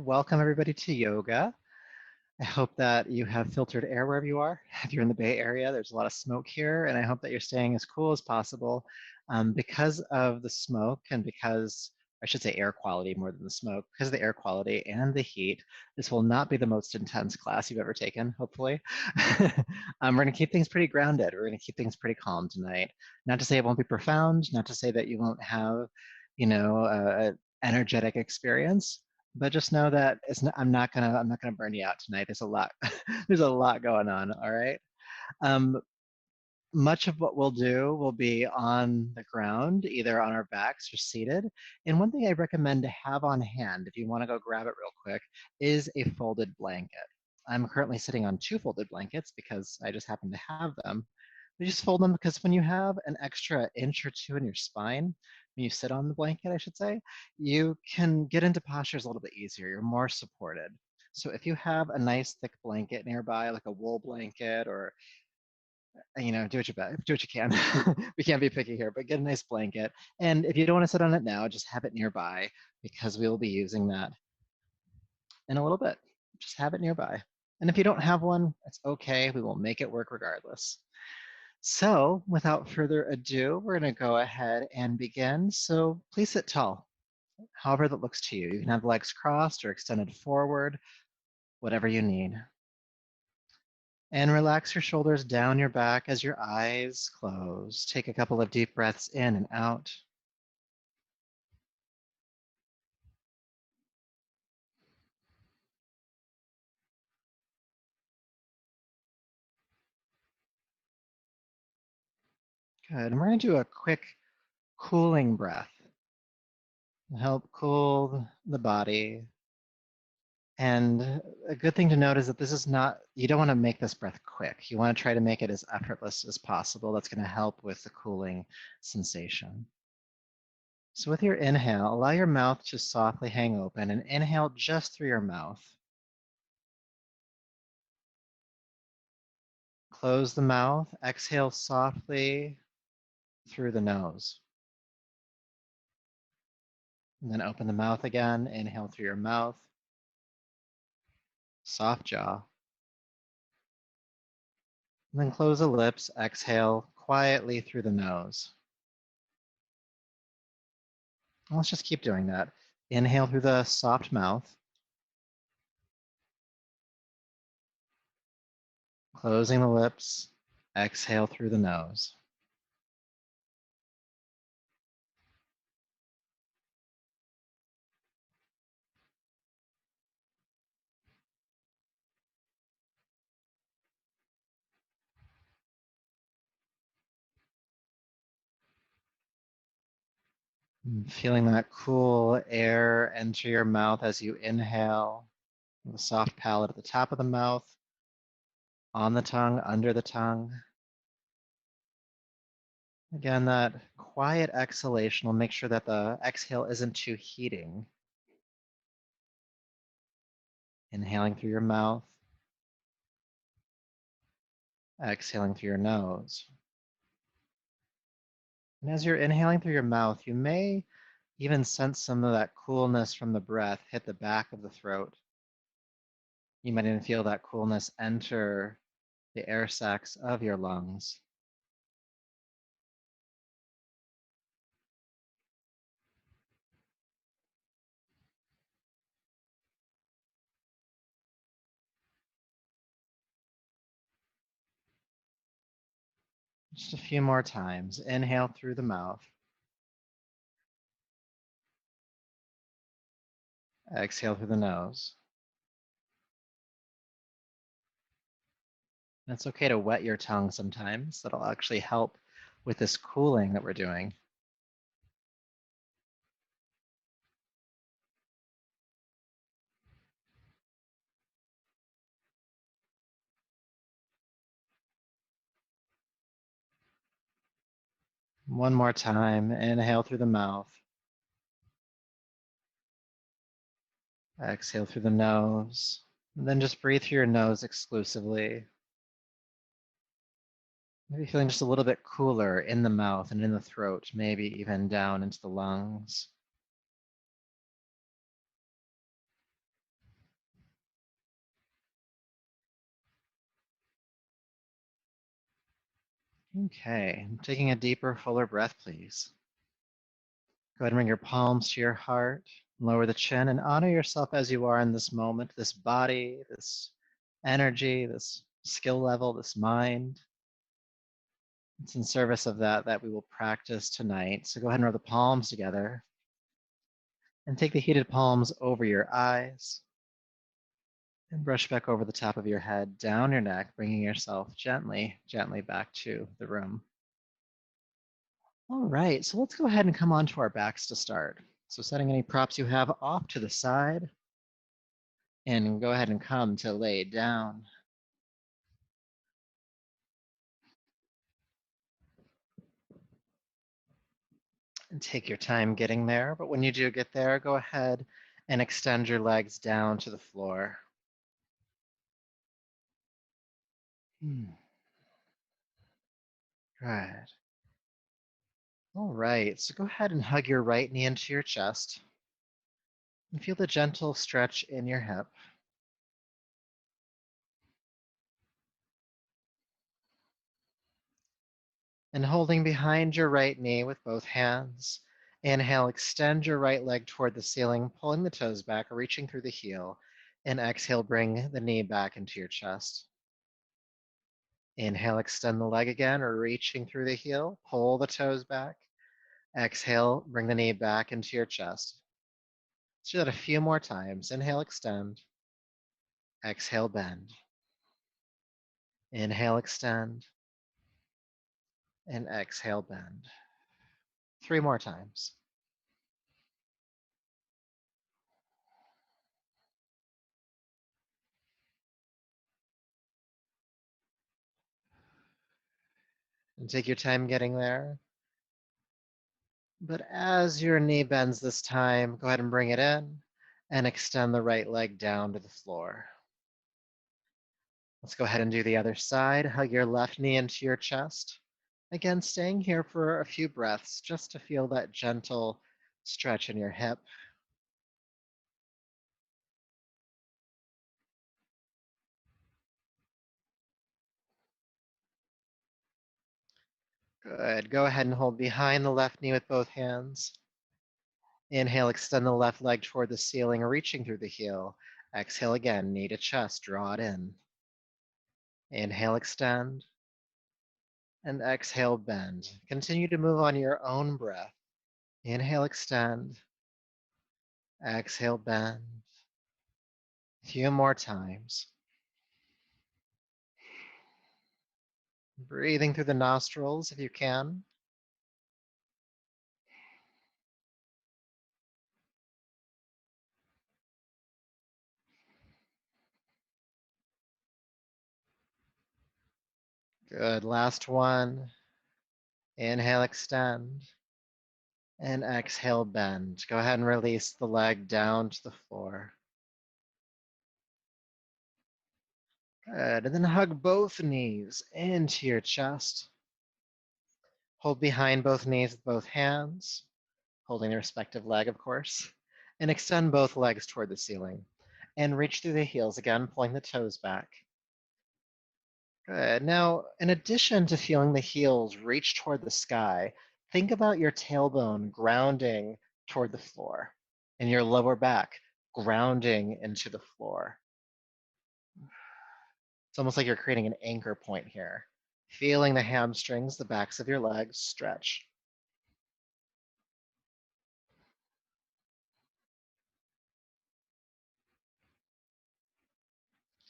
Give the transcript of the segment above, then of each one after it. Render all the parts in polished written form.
Welcome everybody to yoga. I hope that you have filtered air wherever you are. If you're in the Bay Area, there's a lot of smoke here, and I hope that you're staying as cool as possible. Because of the smoke and because, I should say air quality more than the smoke, because of the air quality and the heat, this will not be the most intense class you've ever taken, hopefully. We're going to keep things pretty grounded. We're going to keep things pretty calm tonight. Not to say it won't be profound, not to say that you won't have, an energetic experience, but just know that I'm not gonna burn you out tonight. There's a lot, there's a lot going on. All right. Um, Much of what we'll do will be on the ground, either on our backs or seated. And one thing I recommend to have on hand, if you want to go grab it real quick, is a folded blanket. I'm currently sitting on two folded blankets because I just happen to have them. You just fold them because when you have an extra inch or two in your spine, when you sit on the blanket, I should say, you can get into postures a little bit easier. You're more supported. So if you have a nice thick blanket nearby, like a wool blanket, or do what do what you can. We can't be picky here, but get a nice blanket. And if you don't want to sit on it now, just have it nearby because we will be using that in a little bit. Just have it nearby. And if you don't have one, it's okay. We will make it work regardless. So without further ado, we're going to go ahead and begin. So please sit tall, however that looks to you. You can have the legs crossed or extended forward, whatever you need. And relax your shoulders down your back as your eyes close. Take a couple of deep breaths in and out. Good. And we're going to do a quick cooling breath to help cool the body. And a good thing to note is that this is not, you don't want to make this breath quick. You want to try to make it as effortless as possible. That's going to help with the cooling sensation. So with your inhale, allow your mouth to softly hang open and inhale just through your mouth. Close the mouth, exhale softly through the nose. And then open the mouth again, inhale through your mouth, soft jaw. And then close the lips, exhale quietly through the nose. And let's just keep doing that. Inhale through the soft mouth, closing the lips, exhale through the nose. And feeling that cool air enter your mouth as you inhale, the soft palate at the top of the mouth, on the tongue, under the tongue. Again, that quiet exhalation will make sure that the exhale isn't too heating. Inhaling through your mouth, exhaling through your nose. And as you're inhaling through your mouth, you may even sense some of that coolness from the breath hit the back of the throat. You might even feel that coolness enter the air sacs of your lungs. Just a few more times. Inhale through the mouth. Exhale through the nose. And it's okay to wet your tongue sometimes. That'll actually help with this cooling that we're doing. One more time. Inhale through the mouth. Exhale through the nose. And then just breathe through your nose exclusively. Maybe feeling just a little bit cooler in the mouth and in the throat, maybe even down into the lungs. Okay, taking a deeper, fuller breath, please. Go ahead and bring your palms to your heart, lower the chin, and honor yourself as you are in this moment, this body, this energy, this skill level, this mind. It's in service of that we will practice tonight. So go ahead and rub the palms together and take the heated palms over your eyes and brush back over the top of your head, down your neck, bringing yourself gently, gently back to the room. All right, so let's go ahead and come onto our backs to start. So setting any props you have off to the side and go ahead and come to lay down. And take your time getting there, but when you do get there, go ahead and extend your legs down to the floor. Good. All right, so go ahead and hug your right knee into your chest and feel the gentle stretch in your hip. And holding behind your right knee with both hands, inhale, extend your right leg toward the ceiling, pulling the toes back, reaching through the heel. And exhale, bring the knee back into your chest. Inhale, extend the leg again, reaching through the heel, pull the toes back. Exhale, bring the knee back into your chest. Let's do that a few more times. Inhale, extend. Exhale, bend. Inhale, extend. And exhale, bend. 3 more times. And take your time getting there. But as your knee bends this time, go ahead and bring it in and extend the right leg down to the floor. Let's go ahead and do the other side. Hug your left knee into your chest. Again, staying here for a few breaths just to feel that gentle stretch in your hip. Good. Go ahead and hold behind the left knee with both hands. Inhale, extend the left leg toward the ceiling, reaching through the heel. Exhale again, knee to chest, draw it in. Inhale, extend. And exhale, bend. Continue to move on your own breath. Inhale, extend. Exhale, bend. A few more times. Breathing through the nostrils if you can. Good. Last one. Inhale, extend. And exhale, bend. Go ahead and release the leg down to the floor. Good. And then hug both knees into your chest. Hold behind both knees with both hands, holding the respective leg, of course, and extend both legs toward the ceiling. And reach through the heels again, pulling the toes back. Good. Now, in addition to feeling the heels reach toward the sky, think about your tailbone grounding toward the floor and your lower back grounding into the floor. It's almost like you're creating an anchor point here. Feeling the hamstrings, the backs of your legs stretch.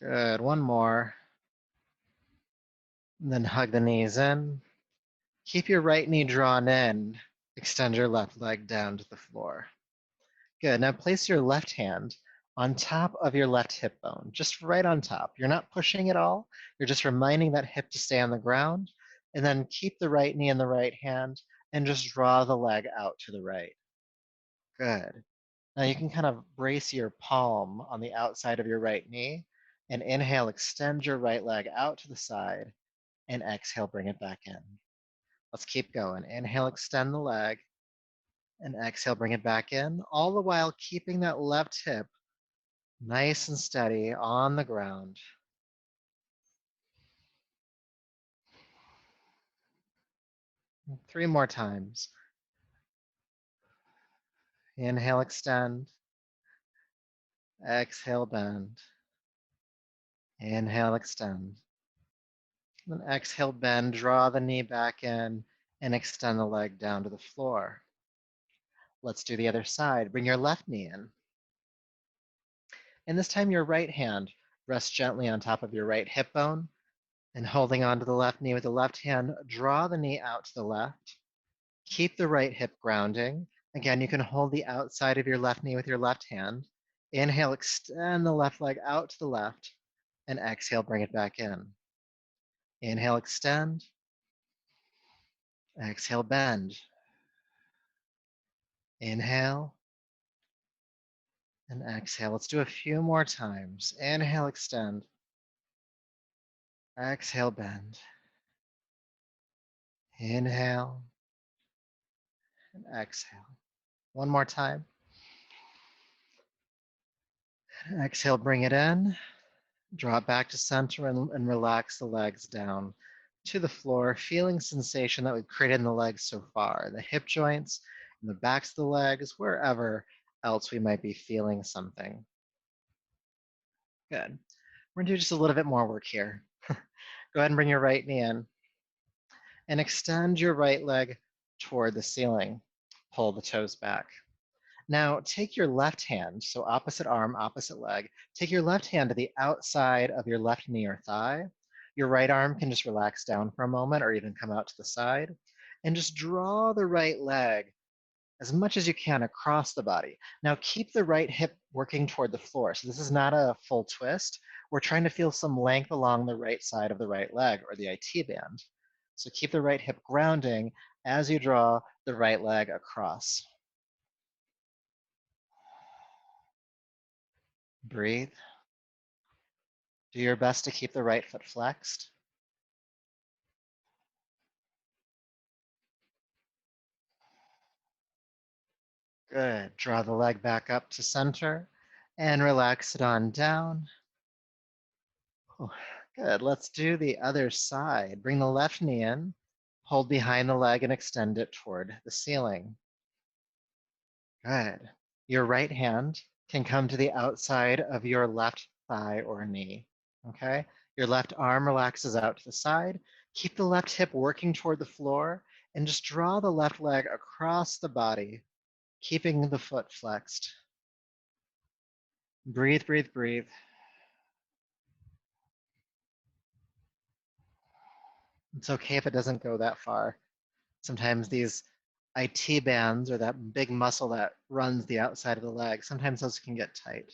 Good. One more. And then hug the knees in. Keep your right knee drawn in. Extend your left leg down to the floor. Good. Now place your left hand on top of your left hip bone, just right on top. You're not pushing at all. You're just reminding that hip to stay on the ground. And then keep the right knee in the right hand and just draw the leg out to the right. Good. Now you can kind of brace your palm on the outside of your right knee and inhale, extend your right leg out to the side and exhale, bring it back in. Let's keep going. Inhale, extend the leg and exhale, bring it back in, all the while keeping that left hip nice and steady on the ground. 3 more times. Inhale, extend. Exhale, bend. Inhale, extend. Then exhale, bend, draw the knee back in, and extend the leg down to the floor. Let's do the other side. Bring your left knee in. And this time your right hand rests gently on top of your right hip bone, and holding onto the left knee with the left hand, draw the knee out to the left. Keep the right hip grounding. Again, you can hold the outside of your left knee with your left hand. Inhale, extend the left leg out to the left, and exhale, bring it back in. Inhale, extend. Exhale, bend. Inhale and exhale. Let's do a few more times. Inhale, extend. Exhale, bend. Inhale and exhale. One more time. Exhale, bring it in. Draw it back to center and relax the legs down to the floor, feeling sensation that we've created in the legs so far, the hip joints, in the backs of the legs, wherever else we might be feeling something. Good. We're gonna do just a little bit more work here. Go ahead and bring your right knee in and extend your right leg toward the ceiling. Pull the toes back. Now take your left hand, so opposite arm, opposite leg, take your left hand to the outside of your left knee or thigh. Your right arm can just relax down for a moment or even come out to the side. And just draw the right leg as much as you can across the body. Now keep the right hip working toward the floor. So this is not a full twist. We're trying to feel some length along the right side of the right leg or the IT band. So keep the right hip grounding as you draw the right leg across. Breathe. Do your best to keep the right foot flexed. Good. Draw the leg back up to center and relax it on down. Oh, good. Let's do the other side. Bring the left knee in, hold behind the leg and extend it toward the ceiling. Good. Your right hand can come to the outside of your left thigh or knee. Okay. Your left arm relaxes out to the side. Keep the left hip working toward the floor and just draw the left leg across the body, keeping the foot flexed. Breathe, breathe, breathe. It's okay if it doesn't go that far. Sometimes these IT bands or that big muscle that runs the outside of the leg, sometimes those can get tight.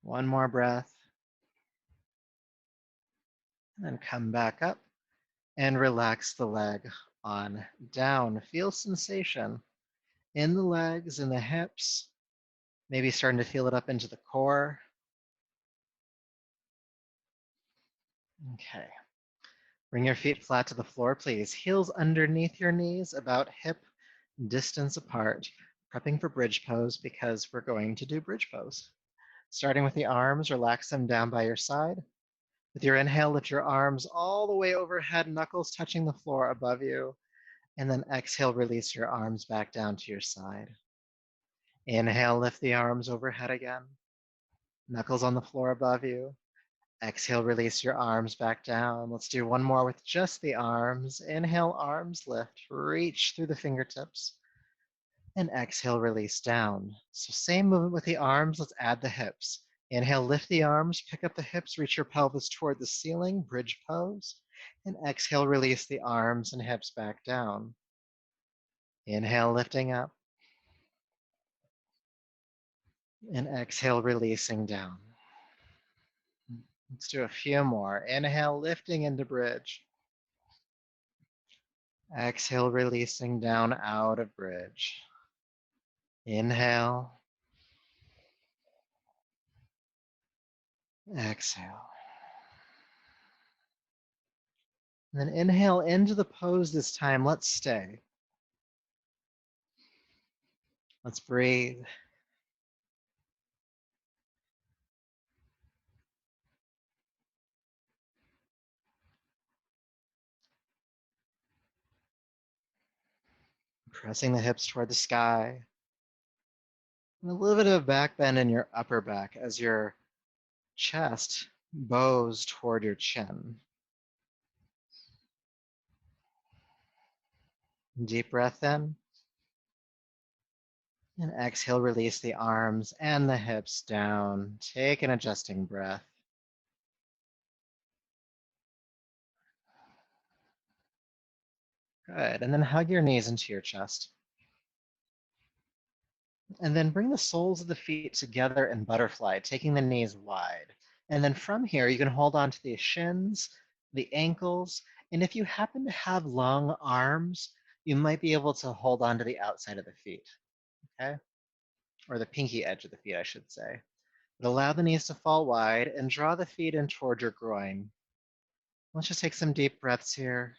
One more breath. And then come back up and relax the leg on down. Feel sensation in the legs, in the hips, maybe starting to feel it up into the core. Okay. Bring your feet flat to the floor, please. Heels underneath your knees, about hip distance apart, prepping for bridge pose because we're going to do bridge pose. Starting with the arms, relax them down by your side. With your inhale, lift your arms all the way overhead, knuckles touching the floor above you. And then exhale, release your arms back down to your side. Inhale, lift the arms overhead again. Knuckles on the floor above you. Exhale, release your arms back down. Let's do one more with just the arms. Inhale, arms lift, reach through the fingertips. And exhale, release down. So same movement with the arms, let's add the hips. Inhale, lift the arms, pick up the hips, reach your pelvis toward the ceiling, bridge pose. And exhale, release the arms and hips back down. Inhale, lifting up. And exhale, releasing down. Let's do a few more. Inhale, lifting into bridge. Exhale, releasing down out of bridge. Inhale. Exhale. And then inhale into the pose this time. Let's stay. Let's breathe. Pressing the hips toward the sky. And a little bit of back bend in your upper back as your chest bows toward your chin. Deep breath in. And exhale, release the arms and the hips down. Take an adjusting breath. Good. And then hug your knees into your chest. And then bring the soles of the feet together in butterfly, taking the knees wide. And then from here, you can hold on to the shins, the ankles, and if you happen to have long arms, you might be able to hold on to the outside of the feet, okay? Or the pinky edge of the feet, I should say. But allow the knees to fall wide and draw the feet in toward your groin. Let's just take some deep breaths here.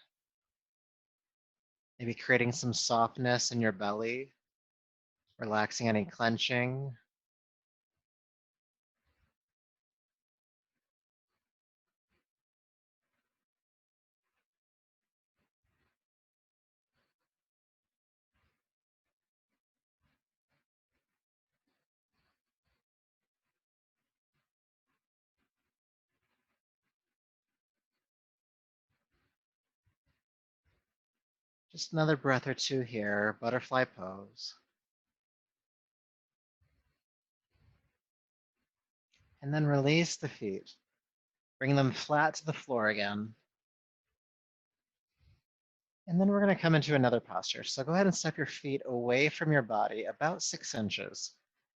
Maybe creating some softness in your belly, relaxing any clenching. Just another breath or two here, butterfly pose. And then release the feet. Bring them flat to the floor again. And then we're going to come into another posture. So go ahead and step your feet away from your body about 6 inches.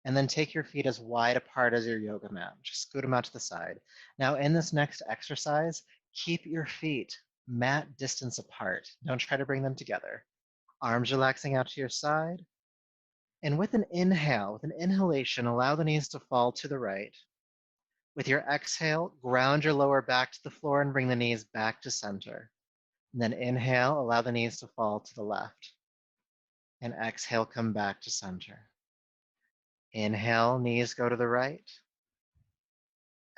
And then take your feet as wide apart as your yoga mat. Just scoot them out to the side. Now in this next exercise, keep your feet mat distance apart. Don't try to bring them together. Arms relaxing out to your side. And with an inhale, with an inhalation, allow the knees to fall to the right. With your exhale, ground your lower back to the floor and bring the knees back to center. And then inhale, allow the knees to fall to the left. And exhale, come back to center. Inhale, knees go to the right.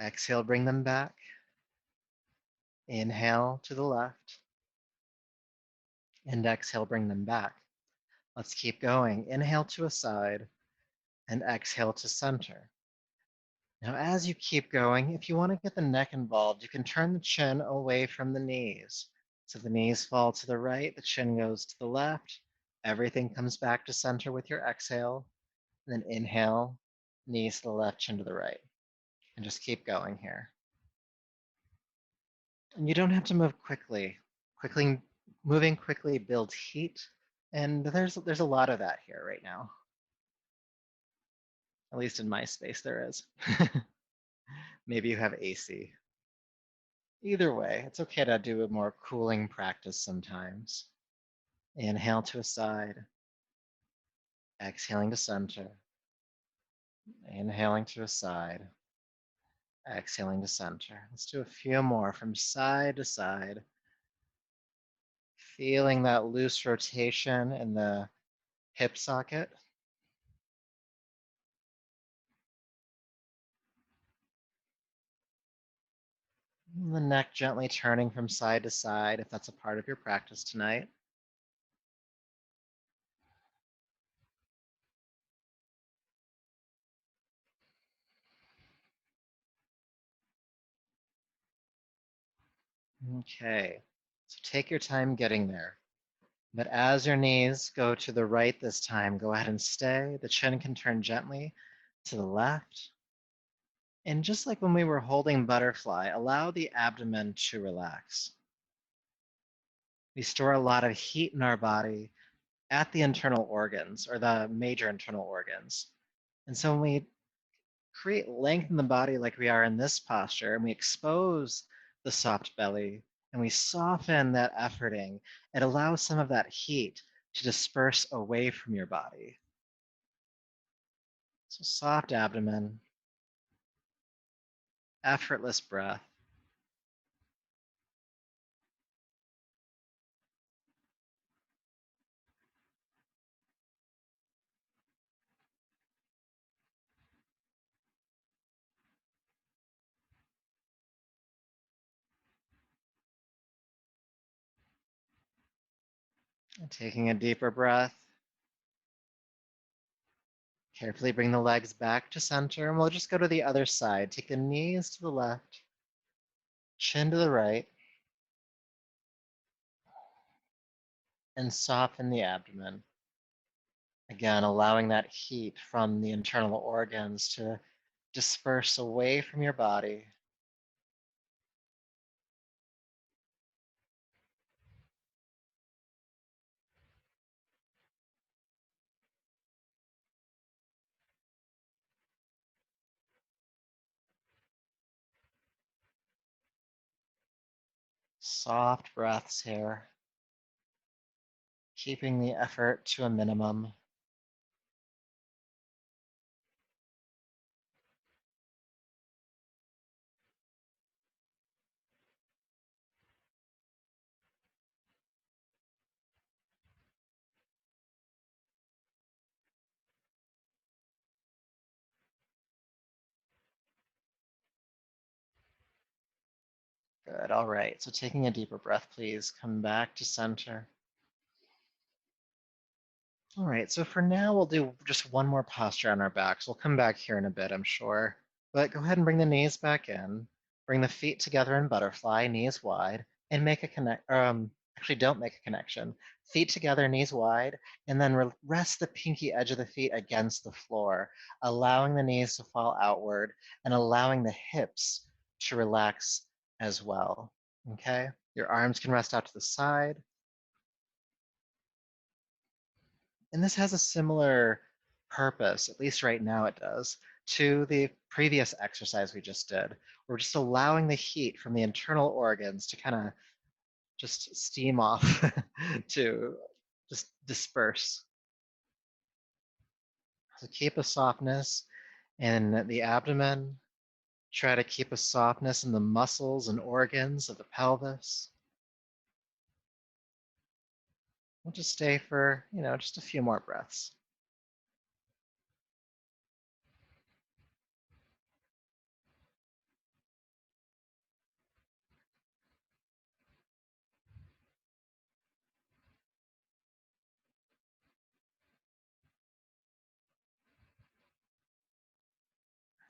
Exhale, bring them back. Inhale to the left. And exhale, bring them back. Let's keep going. Inhale to a side and exhale to center. Now, as you keep going, if you want to get the neck involved, you can turn the chin away from the knees. So the knees fall to the right, the chin goes to the left. Everything comes back to center with your exhale. And then inhale, knees to the left, chin to the right. And just keep going here. And you don't have to move quickly. Moving quickly builds heat. And there's a lot of that here right now. At least in my space there is. Maybe you have AC. Either way, it's okay to do a more cooling practice sometimes. Inhale to a side, exhaling to center, inhaling to a side, exhaling to center. Let's do a few more from side to side, feeling that loose rotation in the hip socket. The neck gently turning from side to side if that's a part of your practice tonight. Okay, so take your time getting there. But as your knees go to the right this time, go ahead and stay. The chin can turn gently to the left. And just like when we were holding butterfly, allow the abdomen to relax. We store a lot of heat in our body at the internal organs or the major internal organs. And so when we create length in the body like we are in this posture, and we expose the soft belly, and we soften that efforting, it allows some of that heat to disperse away from your body. So soft abdomen, effortless breath. And taking a deeper breath. Carefully bring the legs back to center, and we'll just go to the other side. Take the knees to the left, chin to the right, and soften the abdomen. Again, allowing that heat from the internal organs to disperse away from your body. Soft breaths here, keeping the effort to a minimum. Good, all right. So taking a deeper breath, please. Come back to center. All right, so for now, we'll do just one more posture on our backs. We'll come back here in a bit, I'm sure. But go ahead and bring the knees back in. Bring the feet together in butterfly, knees wide, and make a connect. Actually, don't make a connection. Feet together, knees wide, and then rest the pinky edge of the feet against the floor, allowing the knees to fall outward and allowing the hips to relax as well. Okay, your arms can rest out to the side. And this has a similar purpose, at least right now it does, to the previous exercise we just did. We're just allowing the heat from the internal organs to kind of just steam off, to just disperse. So keep a softness in the abdomen. Try to keep a softness in the muscles and organs of the pelvis. We'll just stay for, just a few more breaths.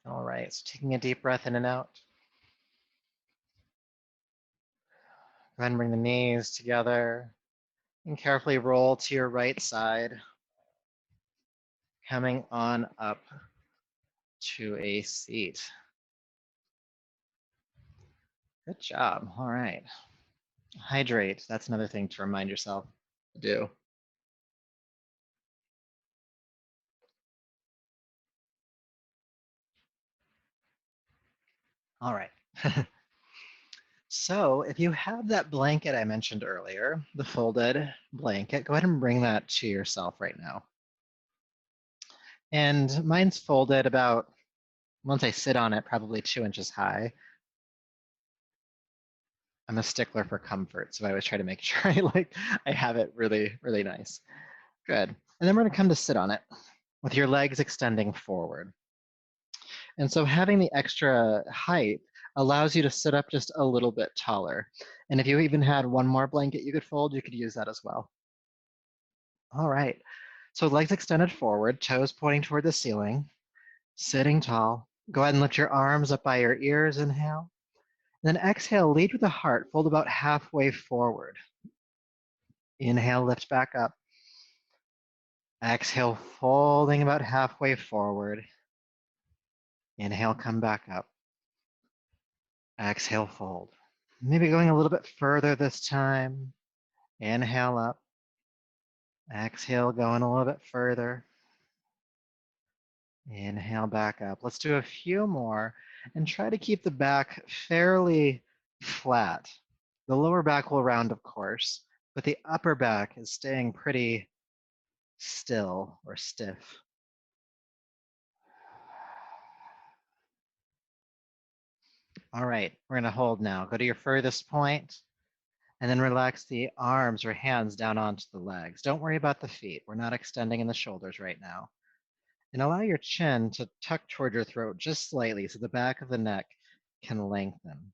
All right, so taking a deep breath in and out. Go ahead and bring the knees together and carefully roll to your right side, coming on up to a seat. Good job. All right. Hydrate. That's another thing to remind yourself to do. All right. So if you have that blanket I mentioned earlier, the folded blanket, go ahead and bring that to yourself right now. And mine's folded about, once I sit on it, probably 2 inches high. I'm a stickler for comfort, so I always try to make sure I have it really, really nice. Good. And then we're gonna come to sit on it with your legs extending forward. And so having the extra height allows you to sit up just a little bit taller. And if you even had one more blanket you could fold, you could use that as well. All right. So legs extended forward, toes pointing toward the ceiling, sitting tall. Go ahead and lift your arms up by your ears, inhale. Then exhale, lead with the heart, fold about halfway forward. Inhale, lift back up. Exhale, folding about halfway forward. Inhale, come back up. Exhale, fold. Maybe going a little bit further this time. Inhale up. Exhale, going a little bit further. Inhale back up. Let's do a few more and try to keep the back fairly flat. The lower back will round, of course, but the upper back is staying pretty still or stiff. All right, we're gonna hold now. Go to your furthest point and then relax the arms or hands down onto the legs. Don't worry about the feet. We're not extending in the shoulders right now. And allow your chin to tuck toward your throat just slightly so the back of the neck can lengthen.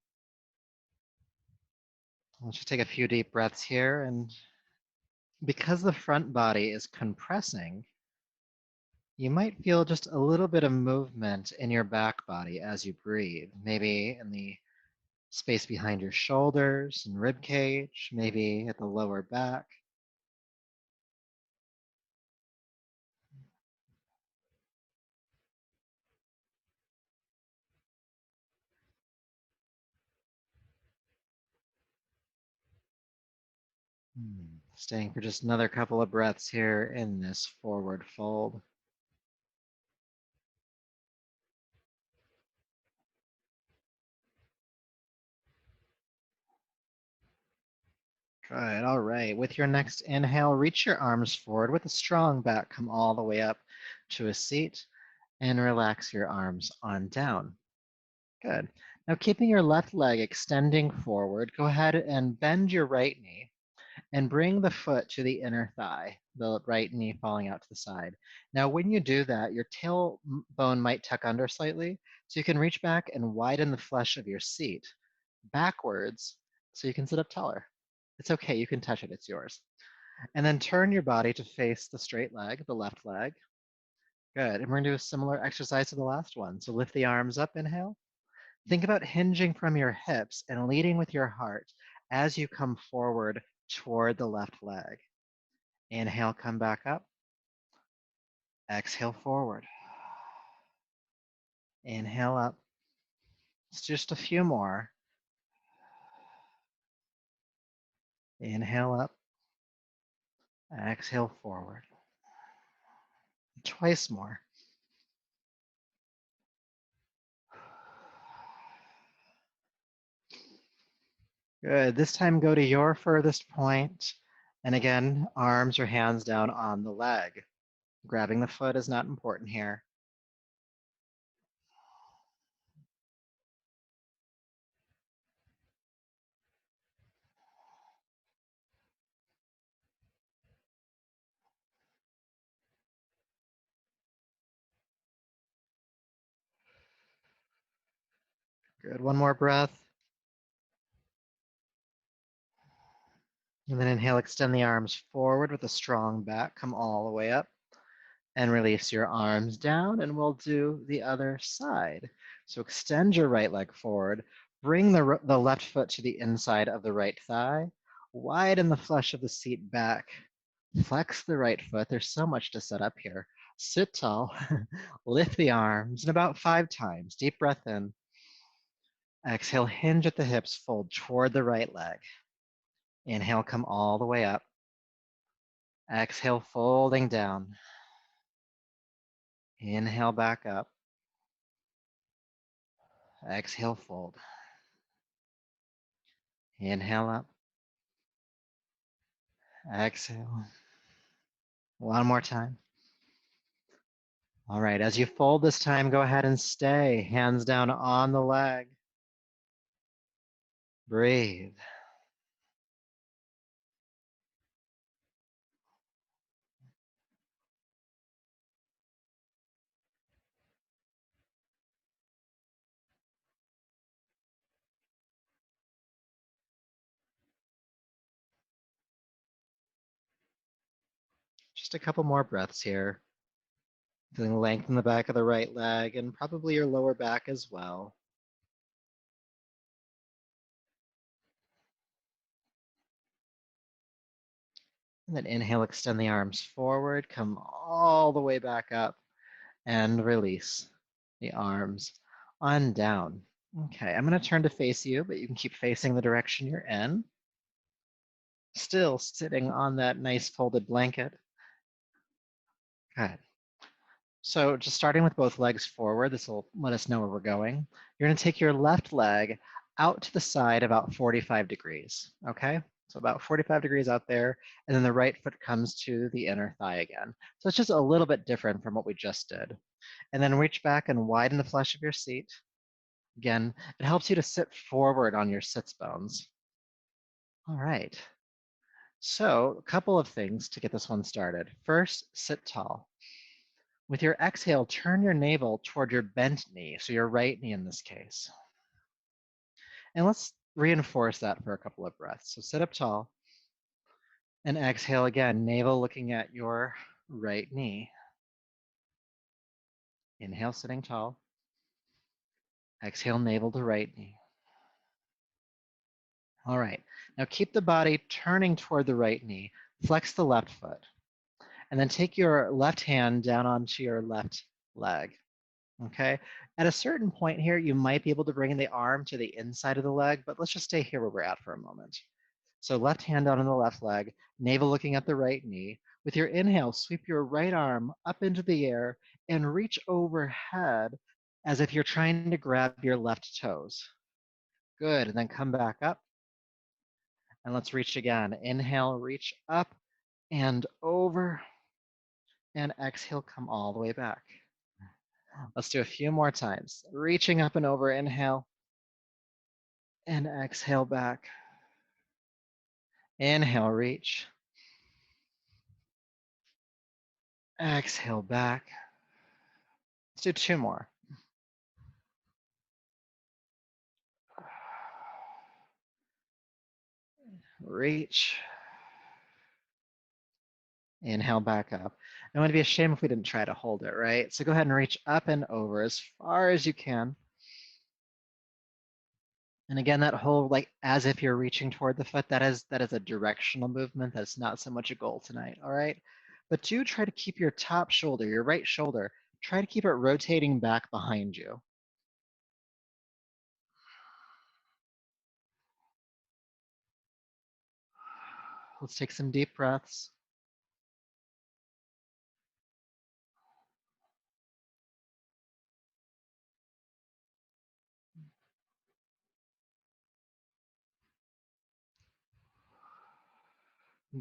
Let's just take a few deep breaths here. And because the front body is compressing, You might feel just a little bit of movement in your back body as you breathe, maybe in the space behind your shoulders and rib cage, maybe at the lower back. Staying for just another couple of breaths here in this forward fold. Good. All right. With your next inhale, reach your arms forward with a strong back. Come all the way up to a seat and relax your arms on down. Good. Now, keeping your left leg extending forward, go ahead and bend your right knee and bring the foot to the inner thigh, the right knee falling out to the side. Now, when you do that, your tailbone might tuck under slightly, so you can reach back and widen the flesh of your seat backwards so you can sit up taller. It's okay, you can touch it, it's yours. And then turn your body to face the straight leg, the left leg. Good. And we're gonna do a similar exercise to the last one. So lift the arms up, inhale. Think about hinging from your hips and leading with your heart as you come forward toward the left leg. Inhale, come back up. Exhale, forward. Inhale up. It's just a few more. Inhale up. Exhale, forward. Twice more. Good. This time go to your furthest point. And again, arms or hands down on the leg. Grabbing the foot is not important here. Good. One more breath. And then inhale, extend the arms forward with a strong back. Come all the way up. And release your arms down, and we'll do the other side. So extend your right leg forward, bring the left foot to the inside of the right thigh, widen the flesh of the seat back, flex the right foot. There's so much to set up here. Sit tall, lift the arms, and about 5 times. Deep breath in. Exhale, hinge at the hips, fold toward the right leg. Inhale, come all the way up. Exhale, folding down. Inhale, back up. Exhale, fold. Inhale up. Exhale. One more time. All right, as you fold this time, go ahead and stay. Hands down on the leg. Breathe. Just a couple more breaths here. Feeling length in the back of the right leg and probably your lower back as well. And then inhale, extend the arms forward, come all the way back up and release the arms on down. Okay, I'm going to turn to face you, but you can keep facing the direction you're in. Still sitting on that nice folded blanket. Good. So just starting with both legs forward, this will let us know where we're going. You're going to take your left leg out to the side about 45 degrees, okay? So about 45 degrees out there, and then the right foot comes to the inner thigh again. So it's just a little bit different from what we just did. And then reach back and widen the flesh of your seat. Again, it helps you to sit forward on your sits bones. All right. So a couple of things to get this one started. First, sit tall. With your exhale, turn your navel toward your bent knee, so your right knee in this case. And let's reinforce that for a couple of breaths. So sit up tall and exhale again, navel looking at your right knee. Inhale, sitting tall. Exhale, navel to right knee. All right, now keep the body turning toward the right knee. Flex the left foot. And then take your left hand down onto your left leg. Okay. At a certain point here, you might be able to bring the arm to the inside of the leg, but let's just stay here where we're at for a moment. So left hand out on the left leg, navel looking at the right knee. With your inhale, sweep your right arm up into the air and reach overhead as if you're trying to grab your left toes. Good. And then come back up. And let's reach again. Inhale, reach up and over. And exhale, come all the way back. Let's do a few more times. Reaching up and over, inhale. And exhale back. Inhale, reach. Exhale back. Let's do two more. Reach. Inhale back up. It would be a shame if we didn't try to hold it, right? So go ahead and reach up and over as far as you can. And again, that whole like as if you're reaching toward the foot, that is a directional movement. That's not so much a goal tonight, all right? But do try to keep your top shoulder, your right shoulder, try to keep it rotating back behind you. Let's take some deep breaths.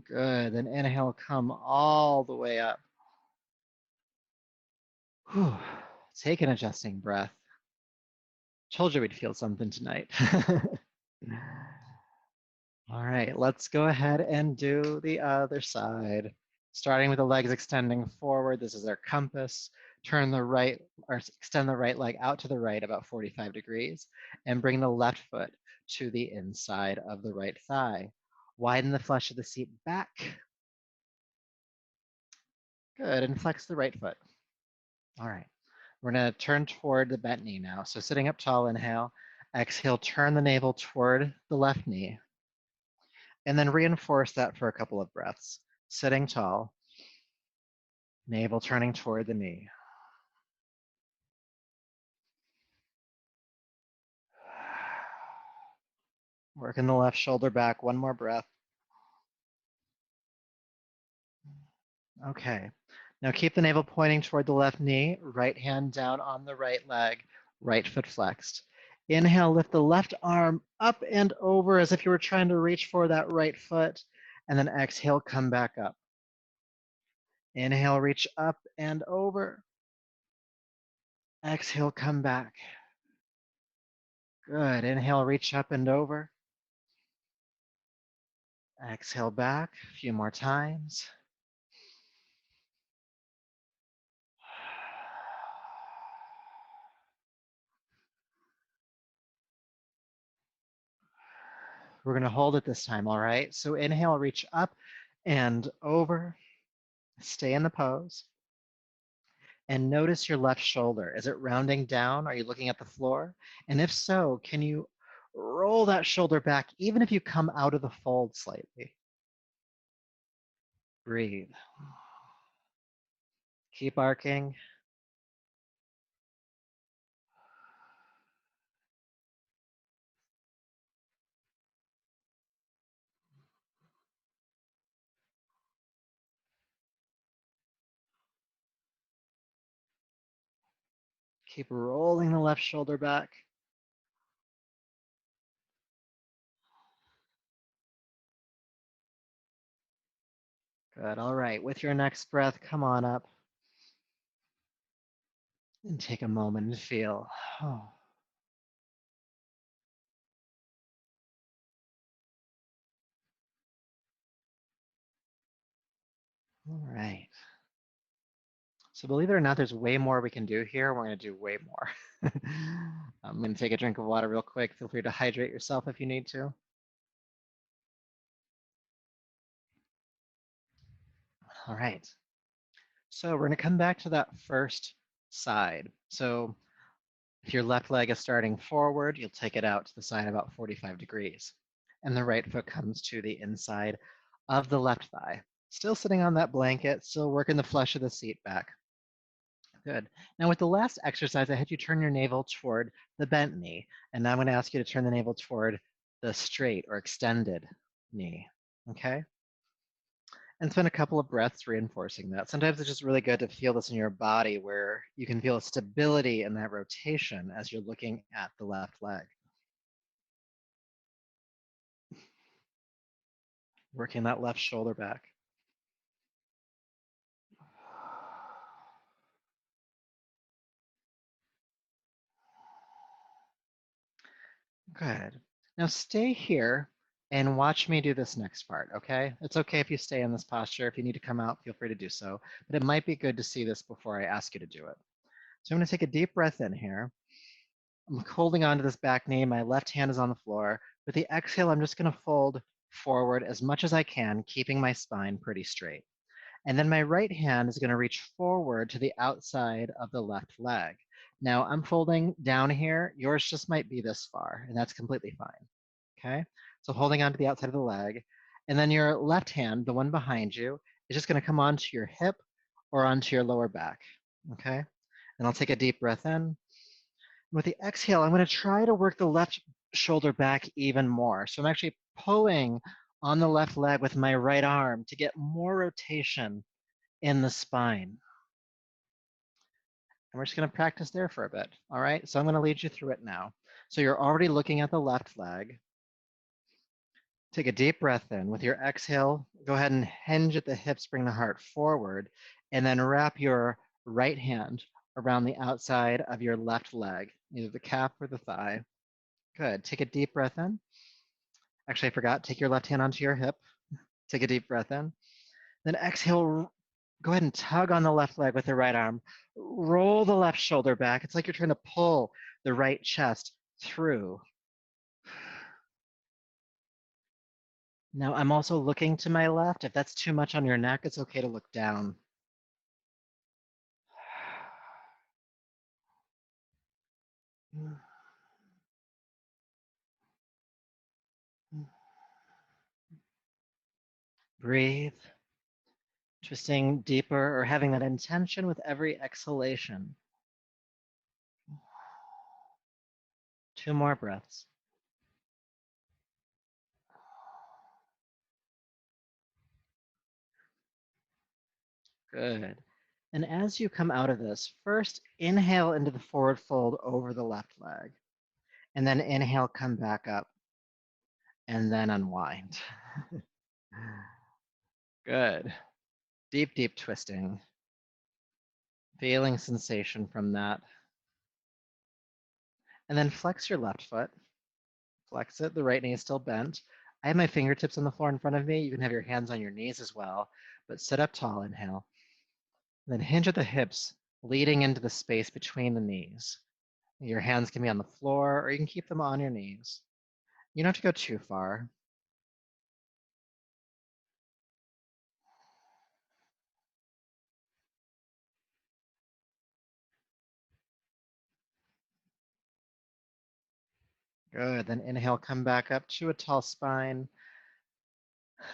Good, then inhale, come all the way up. Whew. Take an adjusting breath. Told you we'd feel something tonight. All right, let's go ahead and do the other side. Starting with the legs extending forward, this is our compass. Turn the right, or extend the right leg out to the right about 45 degrees, and bring the left foot to the inside of the right thigh. Widen the flesh of the seat back. Good, and flex the right foot. All right, we're gonna turn toward the bent knee now. So sitting up tall, inhale. Exhale, turn the navel toward the left knee. And then reinforce that for a couple of breaths. Sitting tall, navel turning toward the knee. Working the left shoulder back, one more breath. Okay, now keep the navel pointing toward the left knee, right hand down on the right leg, right foot flexed. Inhale, lift the left arm up and over as if you were trying to reach for that right foot, and then exhale, come back up. Inhale, reach up and over. Exhale, come back. Good, inhale, reach up and over. Exhale back, a few more times. We're going to hold it this time, all right? So inhale, reach up and over. Stay in the pose. And notice your left shoulder. Is it rounding down? Are you looking at the floor? And if so, can you roll that shoulder back, even if you come out of the fold slightly? Breathe. Keep arcing. Keep rolling the left shoulder back. Good, all right. With your next breath, come on up. And take a moment and feel. Oh. All right. So believe it or not, there's way more we can do here. We're going to do way more. I'm going to take a drink of water real quick. Feel free to hydrate yourself if you need to. All right. So we're going to come back to that first side. So if your left leg is starting forward, you'll take it out to the side about 45 degrees. And the right foot comes to the inside of the left thigh. Still sitting on that blanket, still working the flesh of the seat back. Good. Now with the last exercise, I had you turn your navel toward the bent knee. And now I'm going to ask you to turn the navel toward the straight or extended knee. Okay? And spend a couple of breaths reinforcing that. Sometimes it's just really good to feel this in your body where you can feel a stability in that rotation as you're looking at the left leg. Working that left shoulder back. Good. Now stay here and watch me do this next part, okay? It's okay if you stay in this posture. If you need to come out, feel free to do so. But it might be good to see this before I ask you to do it. So I'm going to take a deep breath in here. I'm holding onto this back knee. My left hand is on the floor. With the exhale, I'm just going to fold forward as much as I can, keeping my spine pretty straight. And then my right hand is going to reach forward to the outside of the left leg. Now I'm folding down here. Yours just might be this far, and that's completely fine. Okay? So holding onto the outside of the leg. And then your left hand, the one behind you, is just going to come onto your hip or onto your lower back. Okay? And I'll take a deep breath in. With the exhale, I'm going to try to work the left shoulder back even more. So I'm actually pulling on the left leg with my right arm to get more rotation in the spine. And we're just going to practice there for a bit. All right. So I'm going to lead you through it now. So you're already looking at the left leg. Take a deep breath in. With your exhale, go ahead and hinge at the hips, bring the heart forward, and then wrap your right hand around the outside of your left leg, either the calf or the thigh. Good. Take a deep breath in. Actually, I forgot. Take your left hand onto your hip. Take a deep breath in. Then exhale. Go ahead and tug on the left leg with the right arm. Roll the left shoulder back. It's like you're trying to pull the right chest through. Now I'm also looking to my left. If that's too much on your neck, it's okay to look down. Breathe, twisting deeper or having that intention with every exhalation. 2 more breaths. Good. And as you come out of this, first inhale into the forward fold over the left leg, and then inhale, come back up, and then unwind. Good. Deep, deep twisting. Feeling sensation from that. And then flex your left foot. Flex it. The right knee is still bent. I have my fingertips on the floor in front of me. You can have your hands on your knees as well, but sit up tall, inhale. Then hinge at the hips, leading into the space between the knees. Your hands can be on the floor, or you can keep them on your knees. You don't have to go too far. Good. Then inhale, come back up to a tall spine.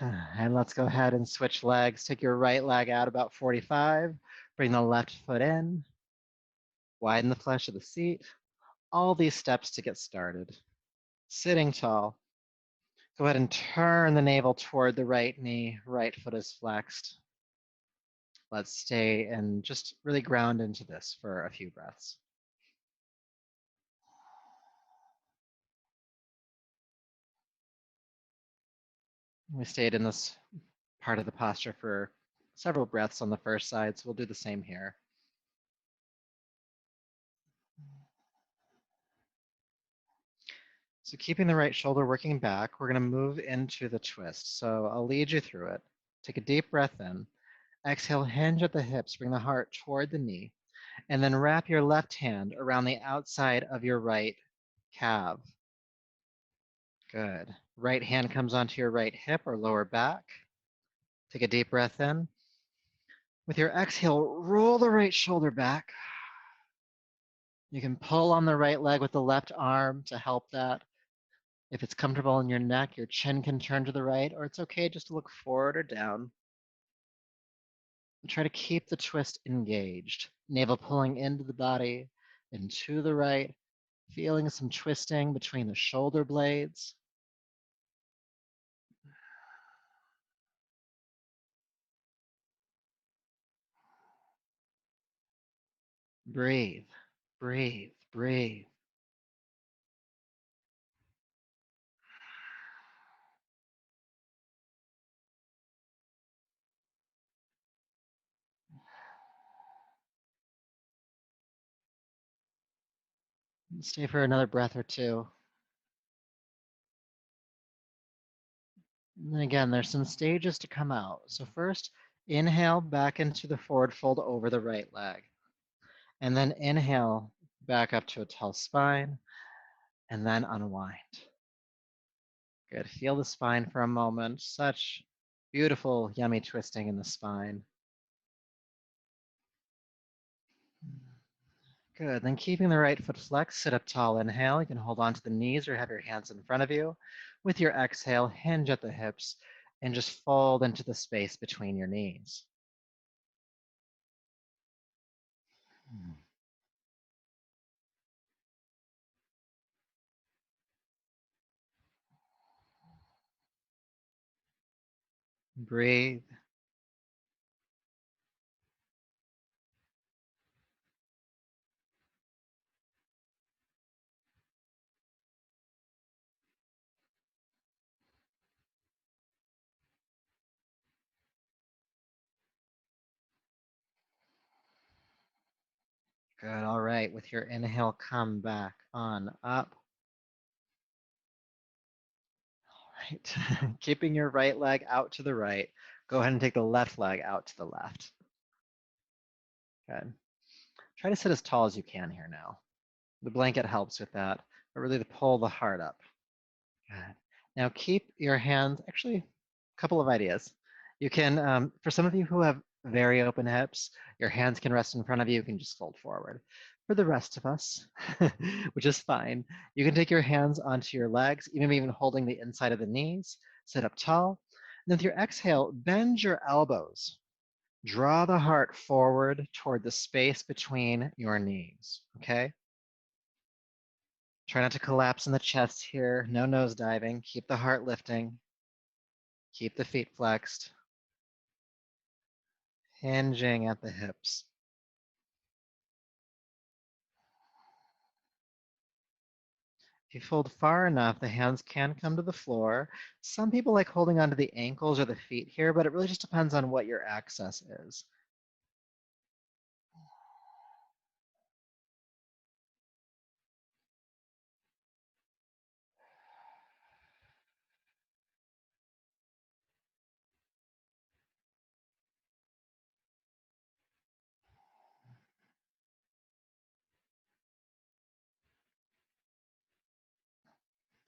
And let's go ahead and switch legs. Take your right leg out about 45. Bring the left foot in. Widen the flesh of the seat. All these steps to get started. Sitting tall. Go ahead and turn the navel toward the right knee. Right foot is flexed. Let's stay and just really ground into this for a few breaths. We stayed in this part of the posture for several breaths on the first side, so we'll do the same here. So keeping the right shoulder working back, we're going to move into the twist. So I'll lead you through it. Take a deep breath in. Exhale, hinge at the hips, bring the heart toward the knee, and then wrap your left hand around the outside of your right calf. Good. Right hand comes onto your right hip or lower back. Take a deep breath in. With your exhale, roll the right shoulder back. You can pull on the right leg with the left arm to help that. If it's comfortable in your neck, your chin can turn to the right, or it's okay just to look forward or down. And try to keep the twist engaged. Navel pulling into the body and to the right, feeling some twisting between the shoulder blades. Breathe, breathe, breathe. Stay for another breath or two. And then again, there's some stages to come out. So first, inhale back into the forward fold over the right leg. And then inhale back up to a tall spine, and then unwind. Good. Feel the spine for a moment. Such beautiful, yummy twisting in the spine. Good. Then keeping the right foot flexed, sit up tall. Inhale. You can hold on to the knees or have your hands in front of you. With your exhale, hinge at the hips and just fold into the space between your knees. Breathe. Good. All right. With your inhale, come back on up. All right. Keeping your right leg out to the right. Go ahead and take the left leg out to the left. Good. Try to sit as tall as you can here now. The blanket helps with that, but really to pull the heart up. Good. Now keep your hands, actually, a couple of ideas. You can, for some of you who have very open hips, your hands can rest in front of you, you can just fold forward. For the rest of us, which is fine, you can take your hands onto your legs, even holding the inside of the knees, sit up tall. And then with your exhale, bend your elbows. Draw the heart forward toward the space between your knees, okay? Try not to collapse in the chest here. No nose diving. Keep the heart lifting. Keep the feet flexed. Hinging at the hips. If you fold far enough, the hands can come to the floor. Some people like holding onto the ankles or the feet here, but it really just depends on what your access is.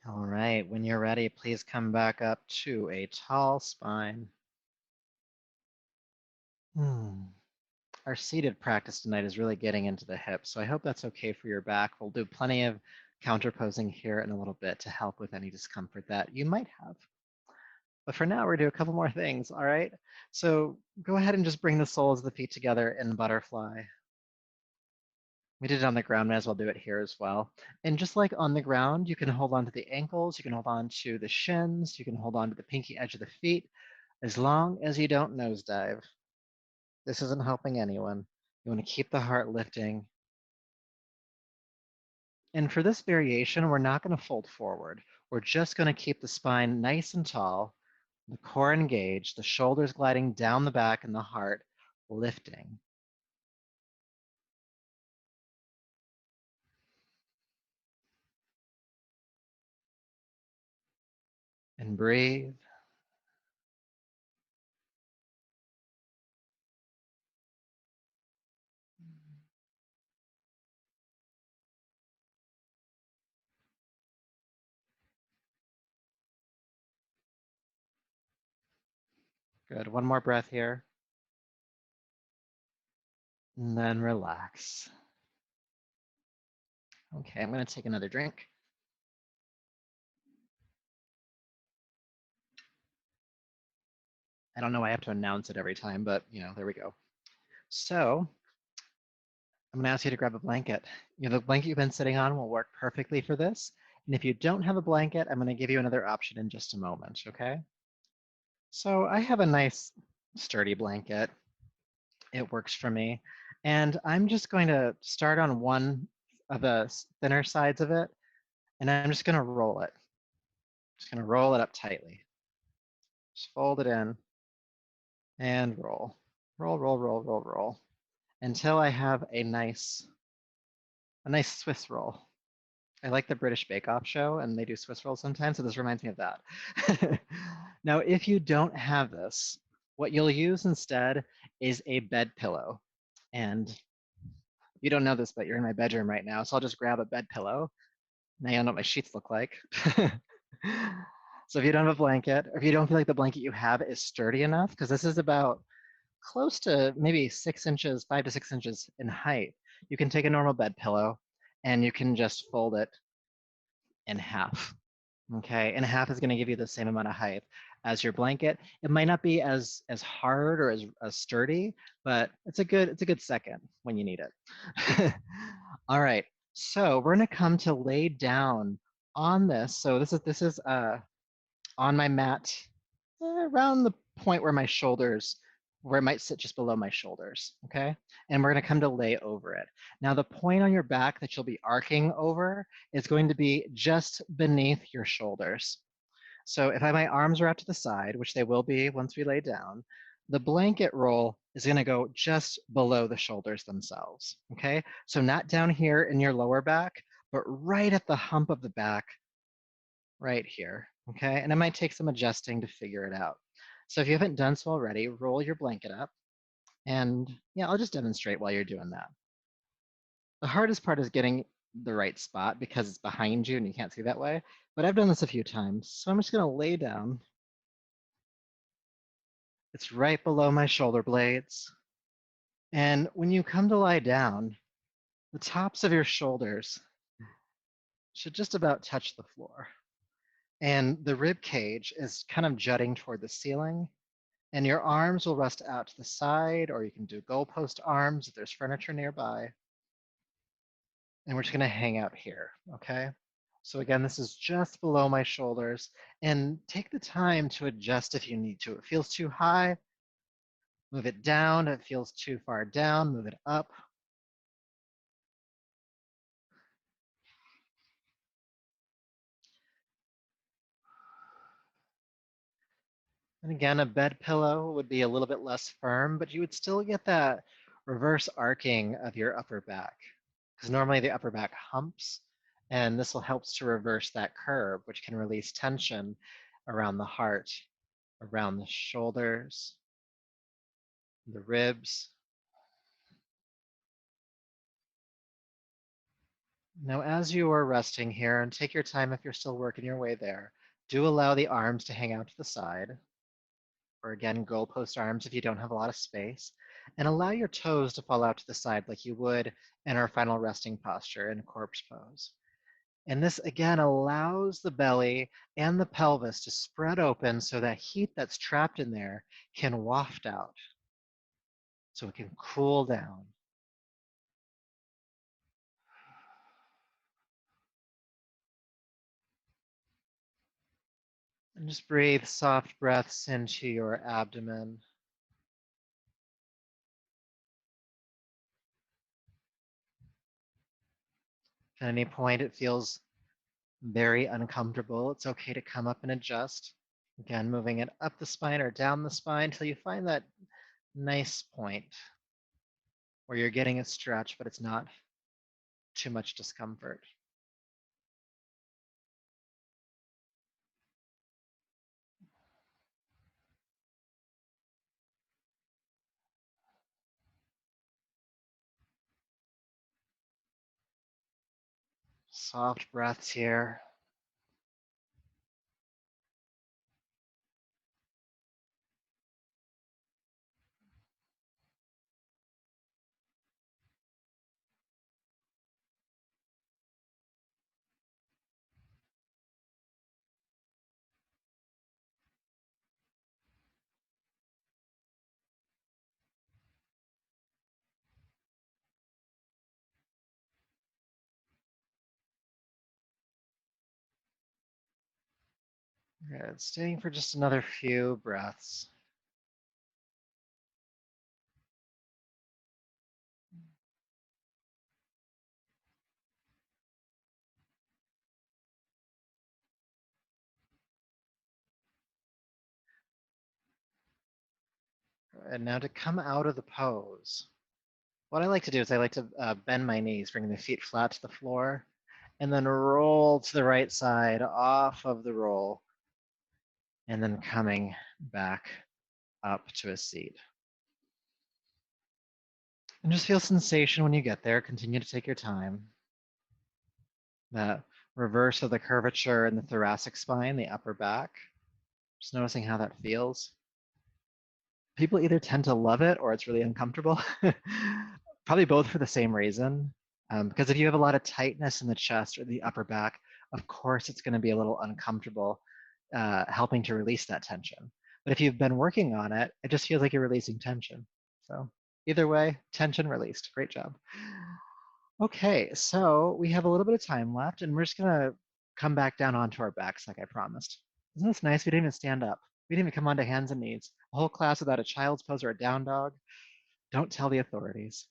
All right, when you're ready, please come back up to a tall spine. Our seated practice tonight is really getting into the hips, so I hope that's okay for your back. We'll do plenty of counterposing here in a little bit to help with any discomfort that you might have. But for now, we're gonna do a couple more things, all right? So go ahead and just bring the soles of the feet together in butterfly. We did it on the ground, may as well do it here as well. And just like on the ground, you can hold on to the ankles, you can hold on to the shins, you can hold on to the pinky edge of the feet, as long as you don't nosedive. This isn't helping anyone. You want to keep the heart lifting. And for this variation, we're not going to fold forward. We're just going to keep the spine nice and tall, the core engaged, the shoulders gliding down the back, and the heart lifting. And breathe. Good. One more breath here. And then relax. Okay, I'm going to take another drink. I don't know why I have to announce it every time, but there we go. So I'm going to ask you to grab a blanket. The blanket you've been sitting on will work perfectly for this. And if you don't have a blanket, I'm going to give you another option in just a moment, okay? So I have a nice sturdy blanket. It works for me. And I'm just going to start on one of the thinner sides of it, and I'm just going to roll it. Just going to roll it up tightly. Just fold it in and roll. Roll, roll, roll, roll, roll until I have a nice Swiss roll. I like the British Bake Off show, and they do Swiss rolls sometimes, so this reminds me of that. Now, if you don't have this, what you'll use instead is a bed pillow. And you don't know this, but you're in my bedroom right now, so I'll just grab a bed pillow. Now you know what my sheets look like. So if you don't have a blanket, or if you don't feel like the blanket you have is sturdy enough, because this is about close to maybe 6 inches, 5 to 6 inches in height, you can take a normal bed pillow and you can just fold it in half. Okay, and half is going to give you the same amount of height as your blanket. It might not be as hard or as sturdy, but it's a good second when you need it. All right, so we're going to come to lay down on this. So this is on my mat around the point where my shoulders, where it might sit just below my shoulders, okay? And we're gonna come to lay over it. Now the point on your back that you'll be arcing over is going to be just beneath your shoulders. So if my arms are out to the side, which they will be once we lay down, the blanket roll is gonna go just below the shoulders themselves, okay? So not down here in your lower back, but right at the hump of the back, right here, okay? And it might take some adjusting to figure it out. So if you haven't done so already, roll your blanket up. And yeah, I'll just demonstrate while you're doing that. The hardest part is getting the right spot because it's behind you and you can't see that way. But I've done this a few times. So I'm just gonna lay down. It's right below my shoulder blades. And when you come to lie down, the tops of your shoulders should just about touch the floor. And the rib cage is kind of jutting toward the ceiling. And your arms will rest out to the side, or you can do goalpost arms if there's furniture nearby. And we're just gonna hang out here, okay? So again, this is just below my shoulders, and take the time to adjust if you need to. If it feels too high, move it down. If it feels too far down, move it up. And again, a bed pillow would be a little bit less firm, but you would still get that reverse arcing of your upper back, because normally the upper back humps, and this will help to reverse that curve, which can release tension around the heart, around the shoulders, the ribs. Now, as you are resting here, and take your time if you're still working your way there, do allow the arms to hang out to the side, or again, goalpost arms if you don't have a lot of space, and allow your toes to fall out to the side like you would in our final resting posture in corpse pose. And this again allows the belly and the pelvis to spread open so that heat that's trapped in there can waft out, so it can cool down. And just breathe soft breaths into your abdomen. At any point it feels very uncomfortable, it's okay to come up and adjust. Again, moving it up the spine or down the spine until you find that nice point where you're getting a stretch, but it's not too much discomfort. Soft breaths here. Good. Staying for just another few breaths. And now to come out of the pose. What I like to do is I like to bend my knees, bringing the feet flat to the floor, and then roll to the right side off of the roll, and then coming back up to a seat. And just feel sensation when you get there. Continue to take your time. That reverse of the curvature in the thoracic spine, the upper back. Just noticing how that feels. People either tend to love it or it's really uncomfortable. Probably both for the same reason. Because if you have a lot of tightness in the chest or the upper back, of course it's going to be a little uncomfortable, helping to release that tension. But if you've been working on it, it just feels like you're releasing tension. So either way, tension released. Great job. Okay, so we have a little bit of time left, and we're just gonna come back down onto our backs like I promised. Isn't this nice? We didn't even stand up. We didn't even come onto hands and knees. A whole class without a child's pose or a down dog. Don't tell the authorities.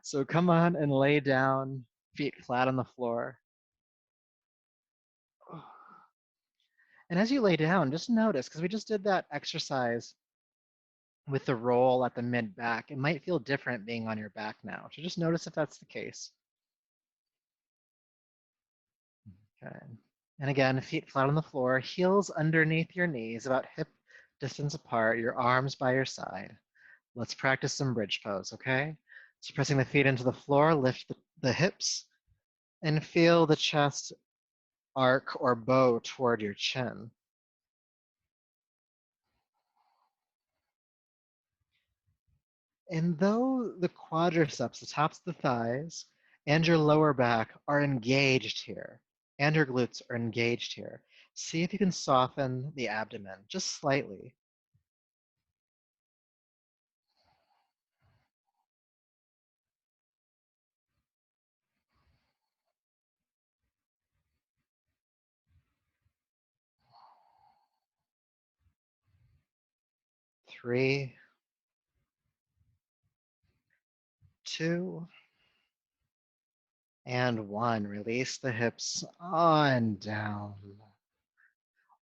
So come on and lay down, feet flat on the floor. And as you lay down, just notice, because we just did that exercise with the roll at the mid back, it might feel different being on your back now. So just notice if that's the case. Okay. And again, feet flat on the floor, heels underneath your knees, about hip distance apart, your arms by your side. Let's practice some bridge pose, okay? So pressing the feet into the floor, lift the hips, and feel the chest arc or bow toward your chin. And though the quadriceps, the tops of the thighs, and your lower back are engaged here, and your glutes are engaged here, see if you can soften the abdomen just slightly. 3, 2, and 1. Release the hips on down.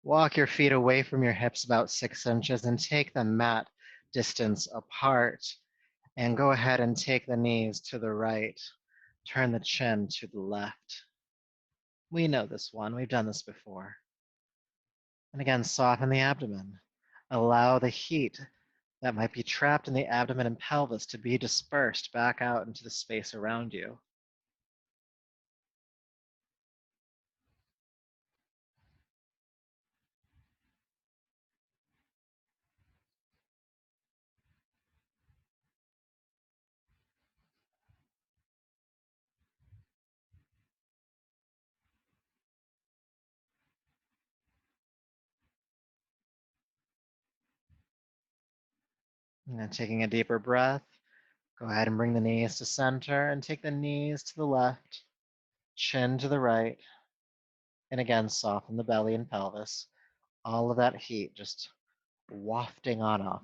Walk your feet away from your hips about 6 inches and take the mat distance apart. And go ahead and take the knees to the right. Turn the chin to the left. We know this one. We've done this before. And again, soften the abdomen. Allow the heat that might be trapped in the abdomen and pelvis to be dispersed back out into the space around you. And taking a deeper breath, go ahead and bring the knees to center and take the knees to the left, chin to the right, and again, soften the belly and pelvis. All of that heat just wafting on off.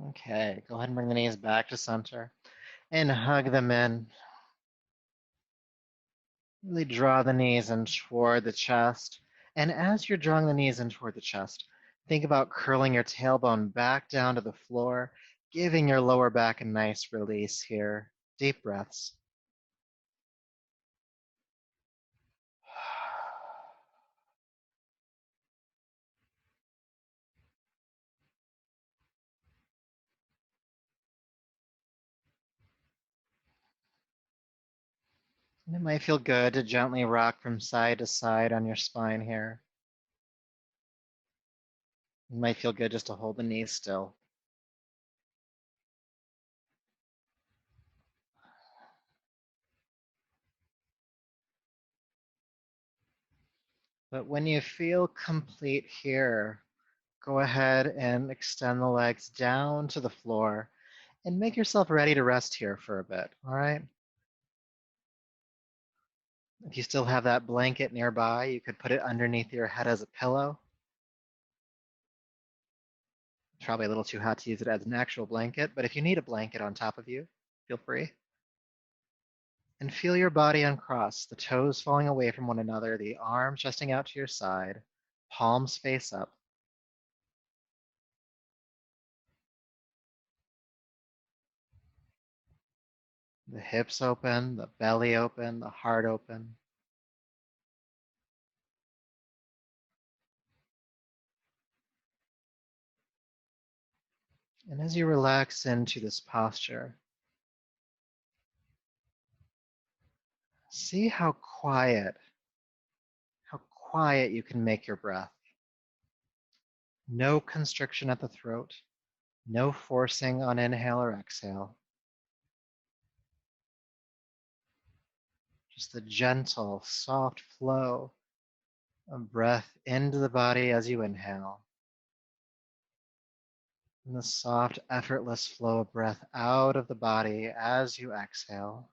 Okay, go ahead and bring the knees back to center and hug them in. Really draw the knees in toward the chest. And as you're drawing the knees in toward the chest, think about curling your tailbone back down to the floor, giving your lower back a nice release here. Deep breaths. And it might feel good to gently rock from side to side on your spine here. It might feel good just to hold the knees still. But when you feel complete here, go ahead and extend the legs down to the floor and make yourself ready to rest here for a bit, all right? If you still have that blanket nearby, you could put it underneath your head as a pillow. It's probably a little too hot to use it as an actual blanket, but if you need a blanket on top of you, feel free. And feel your body uncross, the toes falling away from one another, the arms resting out to your side, palms face up. The hips open, the belly open, the heart open. And as you relax into this posture, see how quiet you can make your breath. No constriction at the throat, no forcing on inhale or exhale. Just the gentle, soft flow of breath into the body as you inhale, and the soft, effortless flow of breath out of the body as you exhale.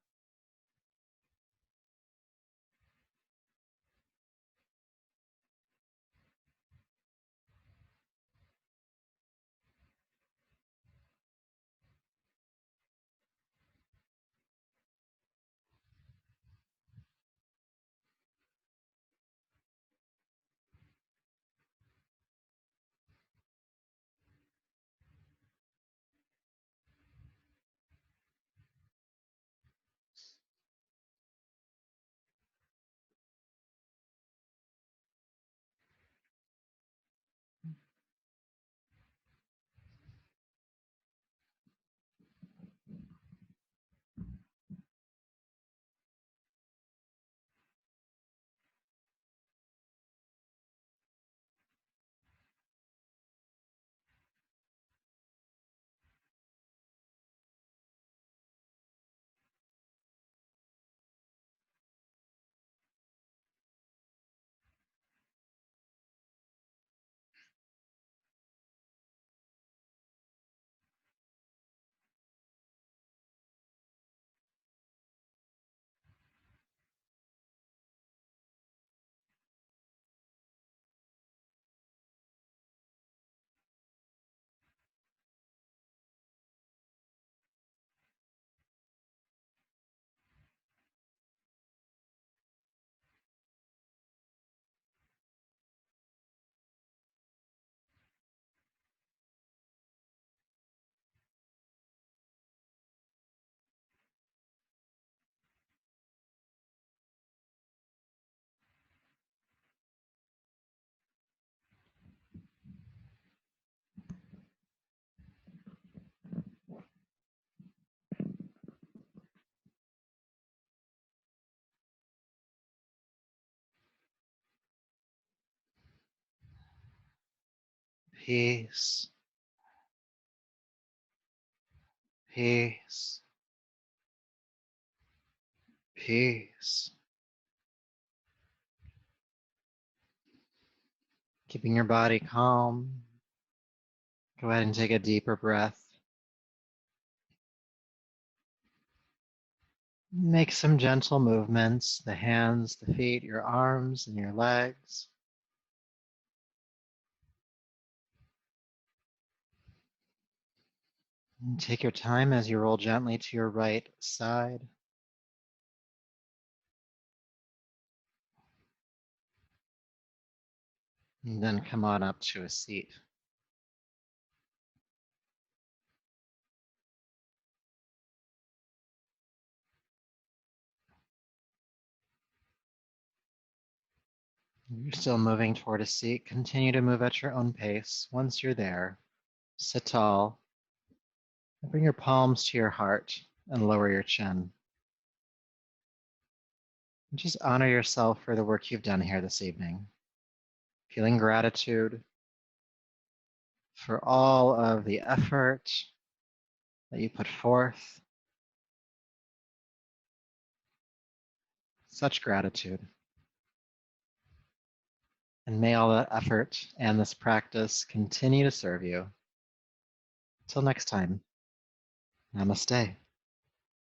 Peace, peace, peace. Keeping your body calm. Go ahead and take a deeper breath. Make some gentle movements, the hands, the feet, your arms, and your legs. And take your time as you roll gently to your right side. And then come on up to a seat. You're still moving toward a seat. Continue to move at your own pace. Once you're there, sit tall and bring your palms to your heart and lower your chin. And just honor yourself for the work you've done here this evening. Feeling gratitude for all of the effort that you put forth. Such gratitude. And may all that effort and this practice continue to serve you. Till next time, namaste.